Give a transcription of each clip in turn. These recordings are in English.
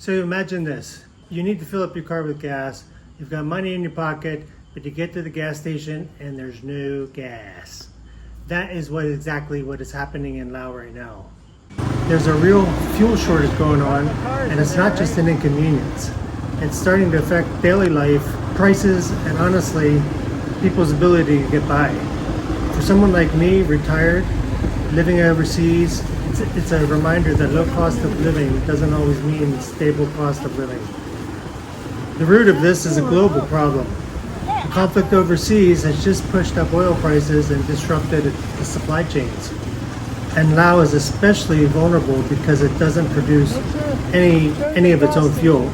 So imagine this. You need to fill up your car with gas. You've got money in your pocket, but you get to the gas station and there's no gas. That is exactly what is happening in Laos right now. There's a real fuel shortage going on, and it's not just an inconvenience. It's starting to affect daily life, prices, and honestly, people's ability to get by. For someone like me, retired, living overseas, it's a reminder that low cost of living doesn't always mean stable cost of living. The root of this is a global problem. The conflict overseas has just pushed up oil prices and disrupted the supply chains. And Laos is especially vulnerable because it doesn't produce any of its own fuel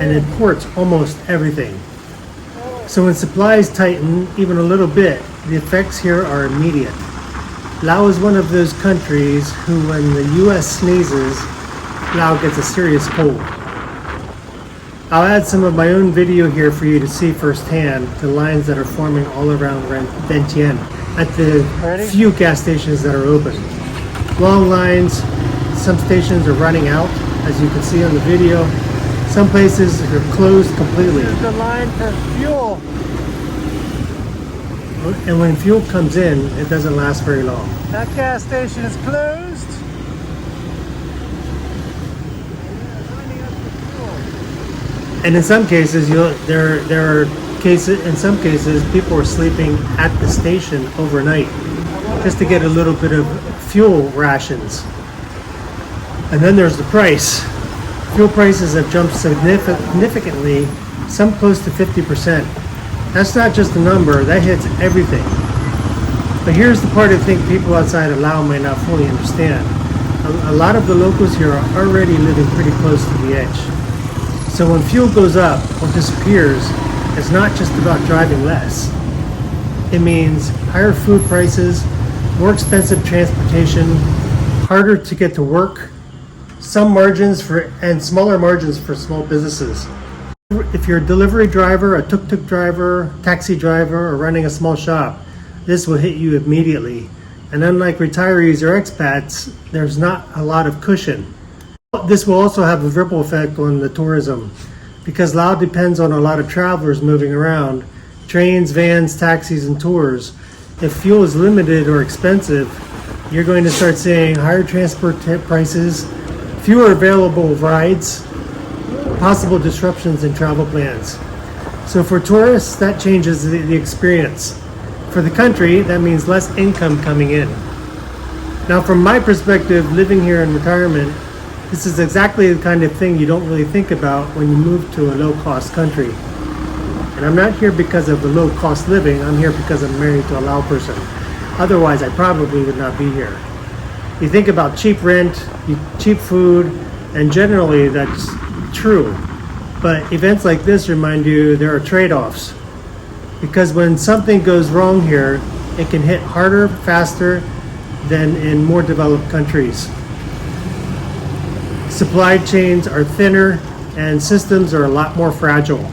and imports almost everything. So when supplies tighten even a little bit, the effects here are immediate. Laos is one of those countries who, when the US sneezes, Laos gets a serious cold. I'll add some of my own video here for you to see firsthand the lines that are forming all around Vientiane at the few gas stations that are open. Long lines, some stations are running out, as you can see on the video. Some places are closed completely. Here's the line for fuel. And when fuel comes in, it doesn't last very long. That gas station is closed. And in some cases, there are cases. In some cases, people are sleeping at the station overnight just to get a little bit of fuel rations. And then there's the price. Fuel prices have jumped significantly, some close to 50%. That's not just a number, that hits everything. But here's the part I think people outside of Laos might not fully understand. A lot of the locals here are already living pretty close to the edge. So when fuel goes up or disappears, it's not just about driving less. It means higher food prices, more expensive transportation, harder to get to work, some margins and smaller margins for small businesses. If you're a delivery driver, a tuk-tuk driver, taxi driver, or running a small shop, this will hit you immediately. And unlike retirees or expats, there's not a lot of cushion. This will also have a ripple effect on the tourism, because Laos depends on a lot of travelers moving around, trains, vans, taxis, and tours. If fuel is limited or expensive, you're going to start seeing higher transport prices, fewer available rides, possible disruptions in travel plans. So for tourists, that changes the experience. For the country, that means less income coming in. Now, from my perspective, living here in retirement, this is exactly the kind of thing you don't really think about when you move to a low-cost country. And I'm not here because of the low-cost living, I'm here because I'm married to a Lao person. Otherwise, I probably would not be here. You think about cheap rent, cheap food, and generally that's true. But events like this remind you there are trade-offs. Because when something goes wrong here, it can hit harder, faster than in more developed countries. Supply chains are thinner and systems are a lot more fragile.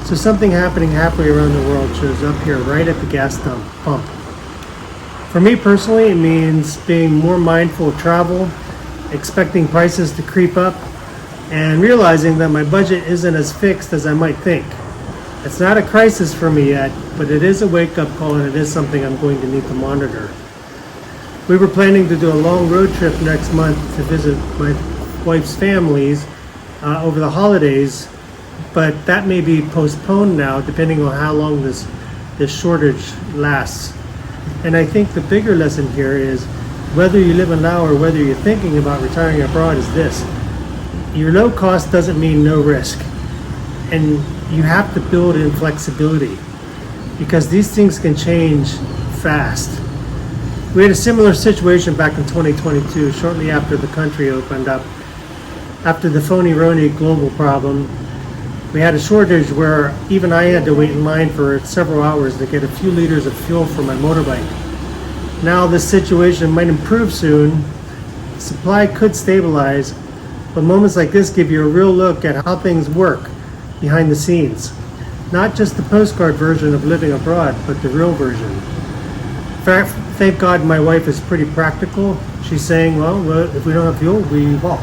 So something happening halfway around the world shows up here right at the gas pump. For me personally, it means being more mindful of travel, expecting prices to creep up, and realizing that my budget isn't as fixed as I might think. It's not a crisis for me yet, but it is a wake-up call, and it is something I'm going to need to monitor. We were planning to do a long road trip next month to visit my wife's families over the holidays, but that may be postponed now depending on how long this shortage lasts. And I think the bigger lesson here is, whether you live in Laos or whether you're thinking about retiring abroad, is this: your low cost doesn't mean no risk, and you have to build in flexibility, because these things can change fast. We had a similar situation back in 2022, shortly after the country opened up. After the phony-roni global problem, we had a shortage where even I had to wait in line for several hours to get a few liters of fuel for my motorbike. Now this situation might improve soon. Supply could stabilize, but moments like this give you a real look at how things work behind the scenes. Not just the postcard version of living abroad, but the real version. Thank God my wife is pretty practical. She's saying, well, if we don't have fuel, we walk.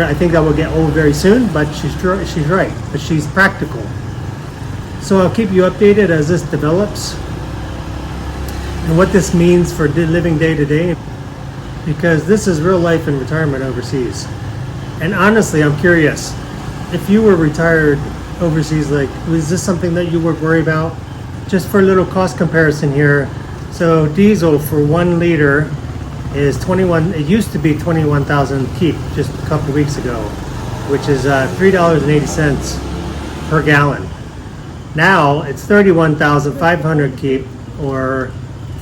I think that will get old very soon, but she's right. But she's practical. So I'll keep you updated as this develops and what this means for living day to day, because this is real life in retirement overseas. And honestly, I'm curious, if you were retired overseas, like, was this something that you would worry about? Just for a little cost comparison here. So diesel for 1 liter is 21, it used to be 21,000 keep just a couple weeks ago, which is $3.80 per gallon. Now it's 31,500 keep, or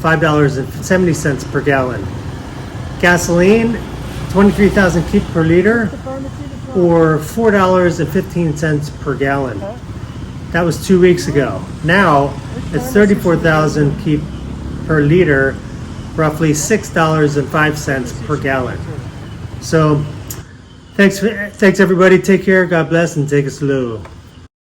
$5.70 per gallon. Gasoline, 23,000 keep per liter, or $4.15 per gallon. That was 2 weeks ago. Now it's 34,000 keep per liter, roughly $6.05 per gallon. So thanks everybody. Take care. God bless, and take it slow.